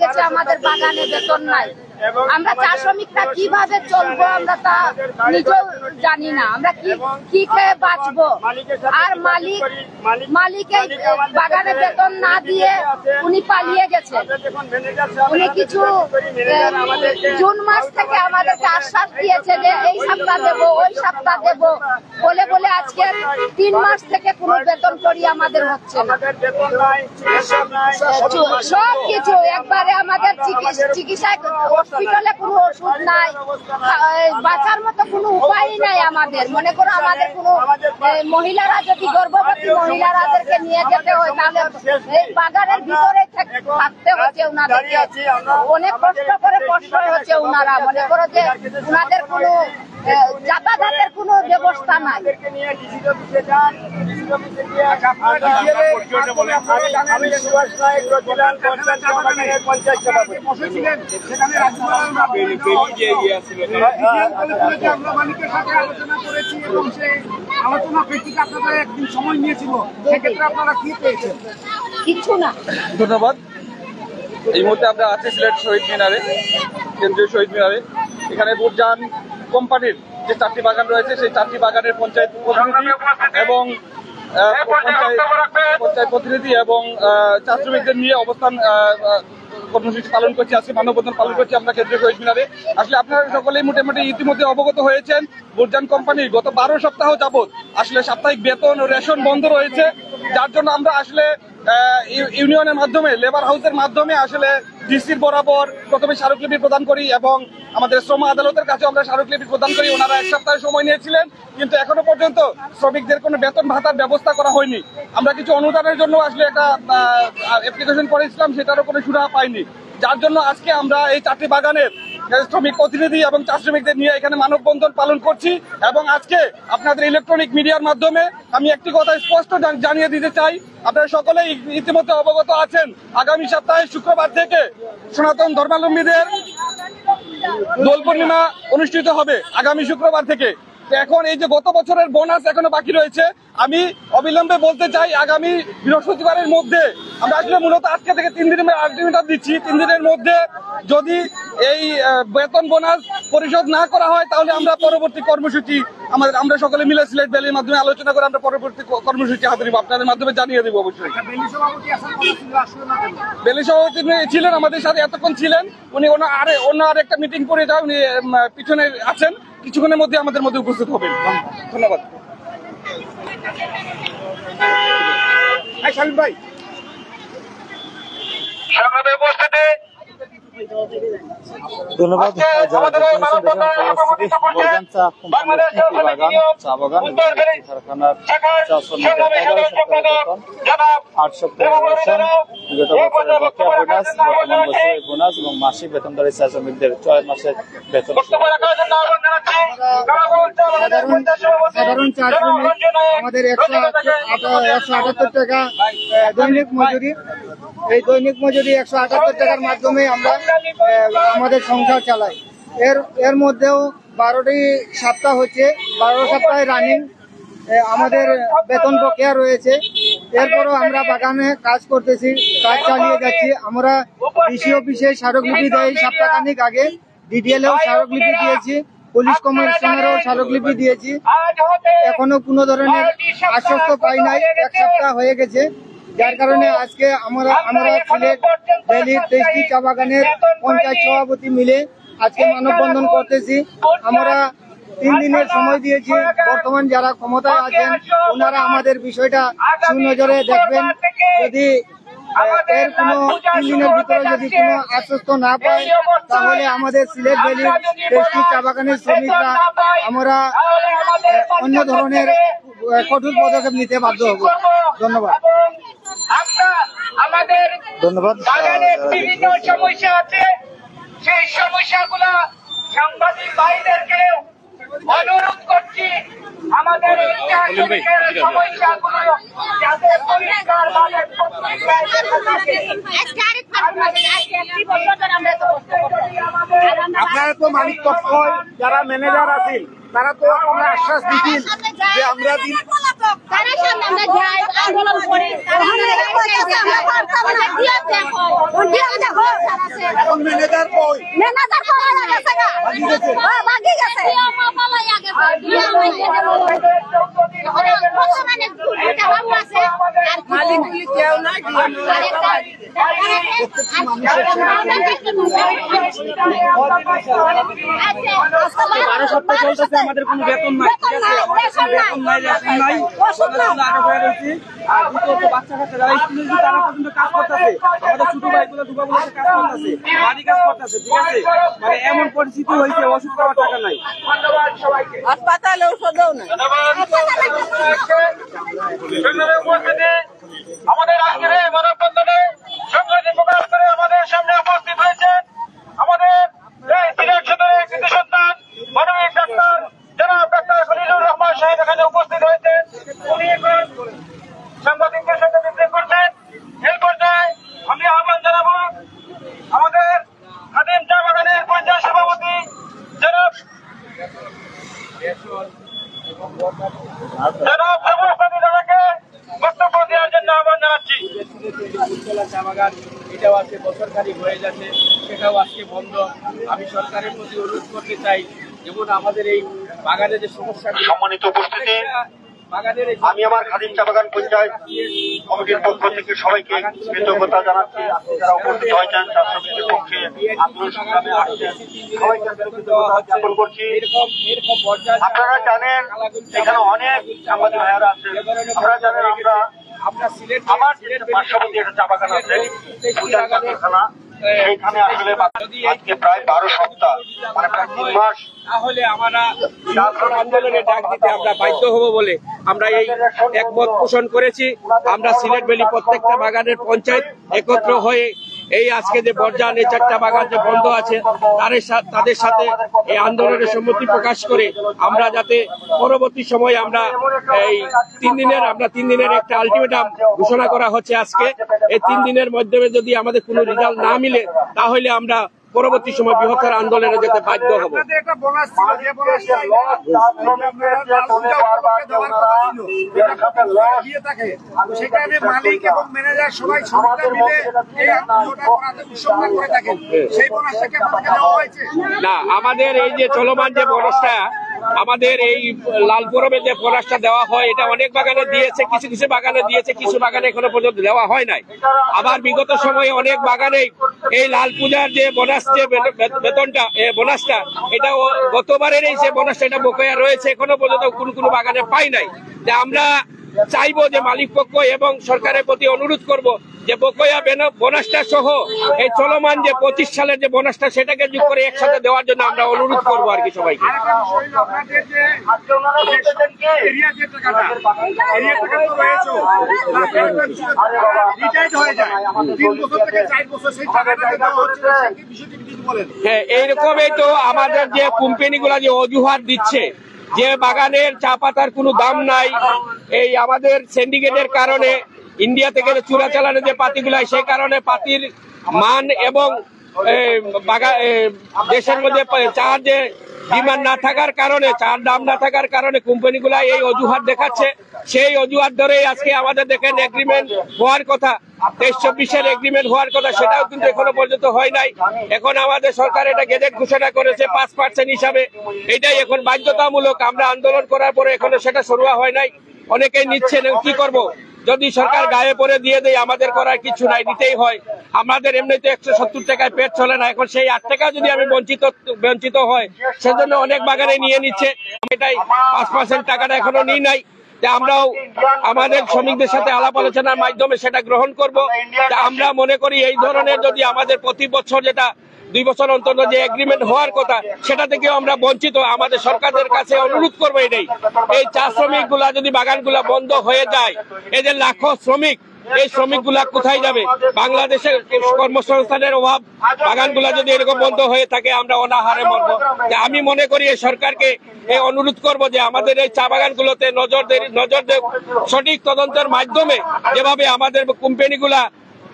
গেছে আমাদের বাগানে বেতন নাই। আমরা চা শ্রমিকরা কিভাবে চলবো আমরা তা নিজেও জানি না। আমরা কি খেয়ে বাঁচবো? আর মালিকের বাগানে বেতন না দিয়ে উনি পালিয়ে গেছেন। উনি কিছু জুন মাস থেকে আমাদেরকে আশ্বাস দিয়েছে যে এই সপ্তাহ দেবো, ওই সপ্তাহ দেবো বলে বলে আজকে 3 মাস থেকে কোনো বেতন করি আমাদের হচ্ছে না। সব কিছু একবারে আমাদের চিকিৎসা, হসপিটালে কোনো ওষুধ নাই, বাঁচার মতো কোনো উপায় নাই আমাদের। মনে করো আমাদের কোনো মহিলারা যদি গর্ভবতী মহিলারাদেরকে নিয়ে যেতে হয় তাহলে এই বাগানের ভিতরে থাকতে হচ্ছে ওনাদেরকে। অনেক কষ্ট করে কষ্টই হচ্ছে ওনারা। মনে করো যে ওনাদের কোনো যাতায়াতের কোনো ব্যবস্থা নাই। কিছু না। ধন্যবাদ। এই মুহূর্তে আমরা আছি সিলেট শহীদ মিনারে, কেন্দ্রীয় শহীদ মিনারে। এখানে বুরজান কোম্পানির যে 4টি বাগান রয়েছে সেই 4টি বাগানের পঞ্চায়েত প্রতিনিধি এবং পঞ্চায়েত প্রতিনিধি এবং চা শ্রমিকদের নিয়ে অবস্থান কর্মসূচি পালন করছি, আজকে মানববন্ধন পালন করছি আমরা কেন্দ্রীয় শহীদ মিনারে। আসলে আপনারা সকলেই মোটামুটি ইতিমধ্যে অবগত হয়েছেন বুরজান কোম্পানির গত 12 সপ্তাহ যাবৎ আসলে সাপ্তাহিক বেতন ও রেশন বন্ধ রয়েছে, যার জন্য আমরা আসলে ইউনিয়নের মাধ্যমে, লেবার হাউসের মাধ্যমে আসলে ডিসির বরাবর প্রথমে স্মারকলিপি প্রদান করি এবং আমাদের শ্রম আদালতের কাছে আমরা স্মারকলিপি প্রদান করি। ওনারা 1 সপ্তাহ সময় নিয়েছিলেন, কিন্তু এখনো পর্যন্ত শ্রমিকদের কোনো বেতন ভাতার ব্যবস্থা করা হয়নি। আমরা কিছু অনুদানের জন্য আসলে একটা অ্যাপ্লিকেশন করেছিলাম, সেটারও কোনো সুরাহা পাইনি, যার জন্য আজকে আমরা এই 4টি বাগানের শ্রমিক প্রতিনিধি এবং চা শ্রমিকদের নিয়ে এখানে মানববন্ধন পালন করছি। এবং আজকে আপনাদের ইলেকট্রনিক মিডিয়ার মাধ্যমে আমি একটি কথা স্পষ্ট জানিয়ে দিতে চাই, আপনারা সকলেই ইতিমধ্যে অবগত আছেন আগামী সপ্তাহে শুক্রবার থেকে সনাতন ধর্মাবলম্বীদের দোল পূর্ণিমা অনুষ্ঠিত হবে আগামী শুক্রবার থেকে। এখন এই যে গত বছরের বোনাস এখনো বাকি রয়েছে, আমি অবিলম্বে বলতে চাই আগামী বৃহস্পতিবারের মধ্যে আমরা আসলে মূলত আজকে থেকে 3 দিনের আলটিমেটাম দিচ্ছি, 3 দিনের মধ্যে যদি এই বেতন বোনাস পরিশোধ না করা হয় তাহলে আমরা পরবর্তী কর্মসূচি আমরা সকলে মিলে সিলেট ভ্যালির মাধ্যমে আলোচনা করে আমরা পরবর্তী কর্মসূচি হাতে নিব, আপনাদের মাধ্যমে জানিয়ে দিব। অবশ্যই বেলি সভাপতি ছিলেন আমাদের সাথে, এতক্ষণ ছিলেন উনি। অন্য আরেকটা মিটিং করে যান, উনি পিছনে আছেন, কিছুক্ষণের মধ্যে আমাদের মধ্যে উপস্থিত হবেন। ধন্যবাদ। সালিম ভাই ধন্যবাদ। চা বাগান কারখানার 8 সপ্তাহের বেতন, বিগত বছরের বকেয়া বোনাস, বর্তমান বছরের বোনাস এবং মাসিক বেতনধারী চা শ্রমিকদের 6 মাসের বেতন। সাধারণ চা শ্রমিক আমাদের 178 টাকা দৈনিক মজুরি। এই দৈনিক মজুরি 178 টাকার মাধ্যমে আমরা আমাদের সংসার চালাই। এর মধ্যেও 12টি সপ্তাহ হচ্ছে, 12 সপ্তাহে রানিং আমাদের বেতন বকেয়া রয়েছে। এরপরও আমরা বাগানে কাজ করতেছি, কাজ চালিয়ে যাচ্ছি। আমরা ডিসি অফিসে স্মারকলিপি দেই সপ্তাহখানিক আগে, ডিডিএলেও স্মারকলিপি দিয়েছি, পুলিশ কমিশনারেও স্মারকলিপি দিয়েছি। এখনো কোনো ধরনের আশ্বস্ত পাই নাই, 1 সপ্তাহ হয়ে গেছে। যার কারণে আজকে আমরা সিলেট ভ্যালির 23টি চা বাগানের পঞ্চায়েত সভাপতি মিলে আজকে মানববন্ধন করতেছি। আমরা 3 দিনের সময় দিয়েছি। বর্তমান যারা ক্ষমতায় আছেন ওনারা আমাদের বিষয়টা সুনজরে দেখবেন। যদি এর কোনো 3 দিনের ভিতরে যদি কোনো আশ্বস্ত না পায় তাহলে আমাদের সিলেট ভ্যালির 23টি চা বাগানের শ্রমিকরা আমরা অন্য ধরনের কঠোর পদক্ষেপ নিতে বাধ্য হব। ধন্যবাদ। ধন্যবাদ। বিভিন্ন সমস্যা আছে, সেই সমস্যাগুলো সাংবাদিক ভাইদেরকে অনুরোধ করছি আমাদের সমস্যাগুলো যাতে পরিষ্কারভাবে আপনারা তো মালিক পক্ষ যারা ম্যানেজার আছেন তারা তো আমরা আশ্বাস দিচ্ছেন যে আমরা আন্দোলন করি এখন ম্যানেজার কই? ম্যানেজার পালায়া গেছে গা। ভাগি গেছে। পালায়া গেছে। বর্তমানে দুটা বাবু আছে আর মালিকগুলি কেউ নাই। বারো সপ্তাহ চলতেছে, আমাদের কোনো বেতন নাই, ঠিক আছে? বেতন নাই, রেশন নাই, আটক হয়ে রয়েছি। আর দ্বিতীয়ত বাচ্চা কাচ্চা যারা স্কুলে গিয়ে তারা পর্যন্ত কাজ করতেছে, আমাদের ছোট ভাইগুলো দুবাগুলো কাজ করতেছে, বাড়ি কাজ করতেছে, ঠিক আছে? মানে এমন পরিস্থিতি হয়েছে, ওষুধ খাওয়ার টাকা নাই। হাসপাতালে ওষুধও নাই। আমাদের আজকের এই মানববন্ধনে সংগ্রামী প্রকাশ করে আমাদের সামনে উপস্থিত হয়েছে আমাদের এই সিলেট সদরের কৃতি সন্তান মানবিক ডাক্তার জনাব ডাক্তার খলিলুর রহমান সাহেব এখানে উপস্থিত হয়েছেন। উনি এখন সাংবাদিকদের সাথে মিটিং করছেন। এই পর্যায়ে আমি আহ্বান জানাবো আমাদের খাদিম চা বাগানের পঞ্চায়েত সভাপতি জনাব দাদাকে বক্তব্য দেওয়ার জন্য আহ্বান জানাচ্ছি। চা বাগান এটাও আজকে বছরখানিক হয়ে যাচ্ছে, সেটাও আজকে বন্ধ। আমি সরকারের প্রতি অনুরোধ করতে চাই, যেমন আমাদের এই বাগানে যে সমস্যা, সম্মানিত উপস্থিতি, আমি আমার খাদিম চা বাগান পঞ্চায়েত কমিটির পক্ষ থেকে সবাইকে কৃতজ্ঞতা জানাচ্ছি। আপনি যারা উপস্থিত হয়েছেন চা শ্রমিকদের পক্ষে আন্দোলন সংগ্রামে আসছেন, সবাইকে কৃতজ্ঞতা জ্ঞাপন করছি। আপনারা জানেন এখানে অনেক সাংবাদিক ভাইয়ারা আছেন, আপনারা জানেন আমরা আমার যে পার্শ্ববর্তী একটা চা বাগান আছে কারখানা, সেইখানে আসলে আজকে প্রায় 12 সপ্তাহ মানে প্রায় 3 মাস, তাহলে আমরা আন্দোলনে ডাক দিতে আমরা বাধ্য হব বলে আমরা এই একমত পোষণ করেছি। আমরা সিলেট ভ্যালি প্রত্যেকটা বাগানের পঞ্চায়েত একত্র হয়ে এই আজকে যে বর্জান এই 4টা বাগান যে বন্ধ আছে তাদের সাথে এই আন্দোলনের সম্মতি প্রকাশ করে আমরা যাতে পরবর্তী সময় আমরা এই 3 দিনের একটা আলটিমেটাম ঘোষণা করা হচ্ছে আজকে। এই 3 দিনের মাধ্যমে যদি আমাদের কোনো রেজাল্ট না মিলে তাহলে আমরা পরবর্তী সময় বৃহত্তর আন্দোলনে যেতে বাধ্য হব। মালিক এবং ম্যানেজার সবাই মিলে না, আমাদের এই যে চলমান যে বোনাসটা, আমাদের এই লালপুরমে যে বোনাসটা দেওয়া হয় এটা অনেক বাগানে দিয়েছে, কিছু কিছু বাগানে দিয়েছে, কিছু বাগানে এখনো পর্যন্ত দেওয়া হয় নাই। আবার বিগত সময়ে অনেক বাগানে এই লাল পূজার যে বোনাস যে বেতনটা বোনাসটা এটা গতবারের এই যে বোনাসটা এটা বকেয়া রয়েছে, এখনো পর্যন্ত কোনো বাগানে পাই নাই। যে আমরা চাইবো যে মালিক পক্ষ এবং সরকারের প্রতি অনুরোধ করব যে বকেয়া বোনাসটা সহ এই চলমান যে 25 সালের যে বোনাসটা সেটাকে যোগ করে একসাথে দেওয়ার জন্য আমরা অনুরোধ করবো আর কি সবাইকে। হ্যাঁ, এইরকমই তো আমাদের যে কোম্পানিগুলা যে অজুহাত দিচ্ছে যে বাগানের চা পাতার কোনো দাম নাই, এই আমাদের সিন্ডিকেটের কারণে ইন্ডিয়া থেকে চোরাচালানের যে পাতিগুলা সেই কারণে পাতির মান এবং দেশের মধ্যে চার যে ডিমান্ড না থাকার কারণে, চার দাম না থাকার কারণে কোম্পানিগুলা এই অজুহাত দেখাচ্ছে। সেই অজুহাত ধরেই আজকে আমাদের দেখেন এগ্রিমেন্ট হওয়ার কথা, 23-24 এগ্রিমেন্ট হওয়ার কথা, সেটাও কিন্তু এখনো পর্যন্ত হয় নাই। এখন আমাদের সরকার এটা গেজেট ঘোষণা করেছে 5% হিসাবে, এটাই এখন বাধ্যতামূলক। আমরা আন্দোলন করার পরে এখনো সেটা শুরু হয় নাই, অনেকেই নিচ্ছেন। কি করব, যদি সরকার গায়ে পরে দিয়ে দেয় আমাদের করার কিছু নাই, দিতেই হয়। আমাদের এমনিতে 170 টাকায় পেট চলে না, এখন সেই 8 টাকা যদি আমি বঞ্চিত হয় সেজন্য অনেক বাগানে নিয়ে নিচ্ছে। এটাই 5% টাকাটা এখনো নিই নাই, যে আমরাও আমাদের শ্রমিকদের সাথে আলাপ আলোচনার মাধ্যমে সেটা গ্রহণ করব। আমরা মনে করি এই ধরনের যদি আমাদের প্রতি বছর যেটা 2 বছর অন্তর যে এগ্রিমেন্ট হওয়ার কথা সেটা থেকেও আমরা বঞ্চিত, আমাদের সরকারের কাছে অনুরোধ করবো এটাই। এই চা শ্রমিক গুলা যদি বাগানগুলা বন্ধ হয়ে যায়, এই যে লাখো শ্রমিক, এই শ্রমিকগুলা কোথায় যাবে? বাংলাদেশের কর্মসংস্থানের অভাব, বাগানগুলা যদি এরকম বন্ধ হয়ে থাকে আমরা অনাহারে মরবো। আমি মনে করি এই সরকারকে অনুরোধ করব যে আমাদের এই চা বাগানগুলোতে নজর দেয়, সঠিক তদন্তের মাধ্যমে যেভাবে আমাদের কোম্পানিগুলা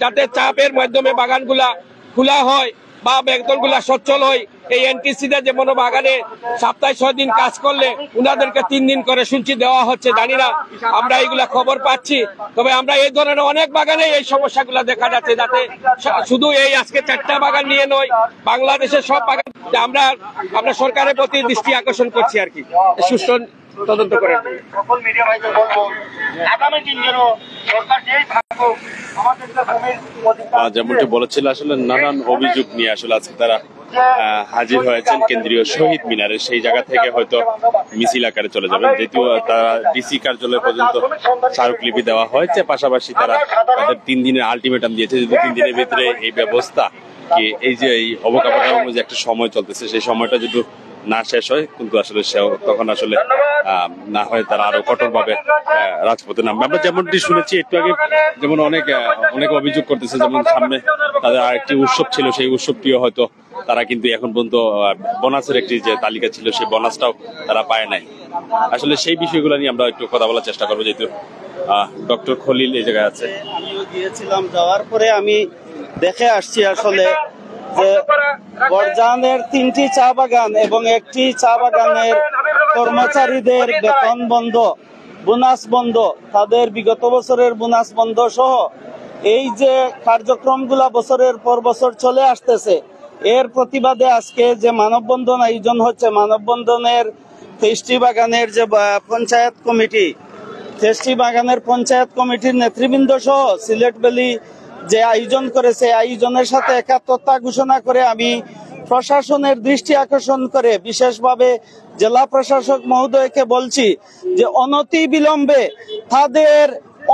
যাতে চাপের মাধ্যমে বাগানগুলা খোলা হয় বা বেতনগুলা সচ্ছল হয়। এই এনটিসিতে যেমন বাগানে সপ্তাহে 6 দিন কাজ করলে উনাদেরকে 3 দিন করে শুনছি দেওয়া হচ্ছে, জানি না আমরা এইগুলা খবর পাচ্ছি। তবে আমরা এই ধরনের অনেক বাগানে এই সমস্যাগুলো দেখা যাচ্ছে, যাতে শুধু এই আজকে 4টা বাগান নিয়ে নয়, বাংলাদেশের সব বাগান আমরা সরকারের প্রতি দৃষ্টি আকর্ষণ করছি আর কি, সুষ্ঠু তদন্ত করেন। সকল মিডিয়া ভাইদের বলবো আগামী দিন যেন সরকার যেই থাকুক আমাদেরকে ভূমির অধিকার যেমনটি বলেছিল, আসলে নানান অভিযোগ নিয়ে আসলে আজকে তারা হাজির হয়েছেন কেন্দ্রীয় শহীদ মিনারে। সেই জায়গা থেকে হয়তো মিছিল আকারে চলে যাবেন, যেহেতু তারা ডিসি কার্যালয় পর্যন্ত স্মারকলিপি দেওয়া হয়েছে। পাশাপাশি তারা তাদের 3 দিনের আলটিমেটাম দিয়েছে, যদি 3 দিনের ভিতরে এই ব্যবস্থা কি এই যে এই অবকাঠামো যে একটা সময় চলতেছে সেই সময়টা যদি না শেষ হয়, কিন্তু আসলে তখন আসলে না হয় তারা আরো কঠোরভাবে রাজপথে নামবে। আমরা যেমনটি শুনেছি একটু আগে, যেমন অনেক অভিযোগ করতেছে, যেমন সামনে তাদের আরেকটি উৎসব ছিল, সেই উৎসবটিও হয়তো তারা কিন্তু এখন পর্যন্ত বোনাসের একটি যে তালিকা ছিল সেই বোনাসটাও তারা পায় নাই। আসলে সেই বিষয়গুলো নিয়ে আমরা একটু কথা বলার চেষ্টা করবো, যেহেতু ডক্টর খলিল এই জায়গায় আছে। আমিও গিয়েছিলাম, যাওয়ার পরে আমি দেখে আসছি আসলে যে বরজানের 3টি চা বাগান এবং একটি চা বাগানের কর্মচারীদের বেতন বন্ধ, বোনাস বন্ধ, তাদের বিগত বছরের বোনাস বন্ধ সহ এই যে কার্যক্রমগুলা বছরের পর বছর চলে আসতেছে, এর প্রতিবাদে আজকে যে মানববন্ধন আয়োজন হচ্ছে, মানববন্ধনের 23টি বাগানের যে পঞ্চায়েত কমিটি, 23টি বাগানের পঞ্চায়েত কমিটির নেতৃবৃন্দ সহ সিলেট ভ্যালি যে আয়োজন করেছে, আয়োজনের সাথে একাত্মতা ঘোষণা করে আমি প্রশাসনের দৃষ্টি আকর্ষণ করে বিশেষভাবে জেলা প্রশাসক মহোদয়কে বলছি যে অনতি বিলম্বে তাদের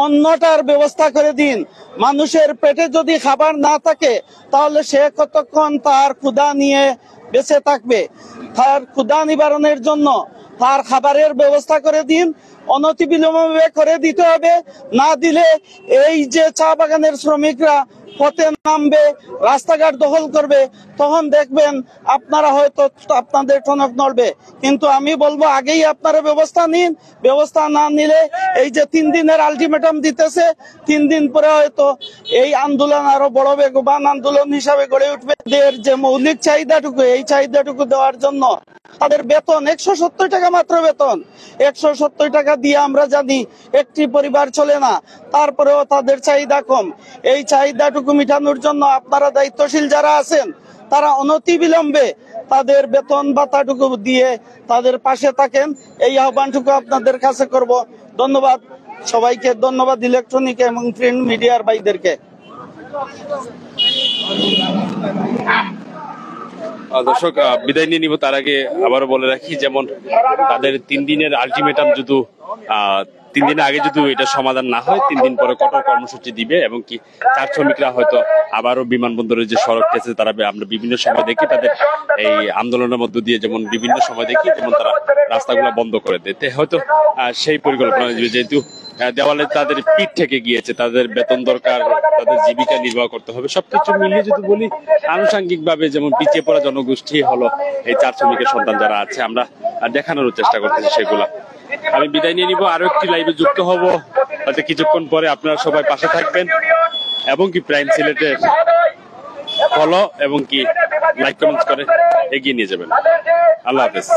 অন্নটার ব্যবস্থা করে দিন। মানুষের পেটে যদি খাবার না থাকে তাহলে সে কতক্ষণ তার ক্ষুধা নিয়ে বেঁচে থাকবে? তার ক্ষুধা নিবারণের জন্য তার খাবারের ব্যবস্থা করে দিন, অনতি বিলম্বে করে দিতে হবে। না দিলে এই যে চা বাগানের শ্রমিকরা পথে নামবে, রাস্তাঘাট দখল করবে, তখন দেখবেন আপনারা হয়তো আপনাদের টনক নড়বে। কিন্তু আমি বলবো আগেই আপনারা ব্যবস্থা নিন, ব্যবস্থা না নিলে এই যে 3 দিনের আলটিমেটাম দিতেছে, 3 দিন পরে হয়তো এই আন্দোলন আরো বড় বেগবান আন্দোলন হিসাবে গড়ে উঠবে। এদের যে মৌলিক চাহিদাটুকু, এই চাহিদাটুকু দেওয়ার জন্য তাদের বেতন 170 টাকা মাত্র বেতন, 170 টাকা দিয়ে আমরা জানি একটি পরিবার চলে না, তারপরেও তাদের চাহিদা কম। এই চাহিদাটুকু মিটানোর জন্য আপনারা দায়িত্বশীল যারা আছেন তারা অনতি বিলম্বে তাদের বেতন ভাতাটুকু দিয়ে তাদের পাশে থাকেন, এই আহ্বানটুকু আপনাদের কাছে করব। ধন্যবাদ সবাইকে, ধন্যবাদ ইলেকট্রনিক এবং প্রিন্ট মিডিয়ার ভাইদেরকে। দর্শক, বিদায় নিয়ে নিব তার আগে আবারও বলে রাখি, যেমন তাদের 3 দিনের আলটিমেটাম যদি 3 দিনের আগে যদি এটা সমাধান না হয়, 3 দিন পরে কঠোর কর্মসূচি দিবে। এবং কি চা শ্রমিকরা হয়তো আবারও বিমানবন্দরের যে সড়কটি আছে, তারা আমরা বিভিন্ন সময় দেখি তাদের এই আন্দোলনের মধ্য দিয়ে, যেমন বিভিন্ন সময় দেখি যেমন তারা রাস্তাগুলো বন্ধ করে দেয়। হয়তো সেই পরিকল্পনা, যেহেতু দেওয়ালে তাদের পিঠ থেকে গিয়েছে, তাদের বেতন দরকার, তাদের জীবিকা নির্বাহ করতে হবে, সবকিছু মিলিয়ে যদি বলি আনুষঙ্গিক ভাবে যেমন পিছিয়ে পড়া জনগোষ্ঠী হলো এই চা শ্রমিকের সন্তান যারা আছে, আমরা দেখানোর চেষ্টা করতেছি সেগুলা। আমি বিদায় নিয়ে নিব, আরো একটি লাইভে যুক্ত হব হয়তো কিছুক্ষণ পরে। আপনারা সবাই পাশে থাকবেন এবং কি প্রাইম সিলেটের ফলো এবং কি লাইক কমেন্টস করে এগিয়ে নিয়ে যাবেন। আল্লাহ হাফেজ।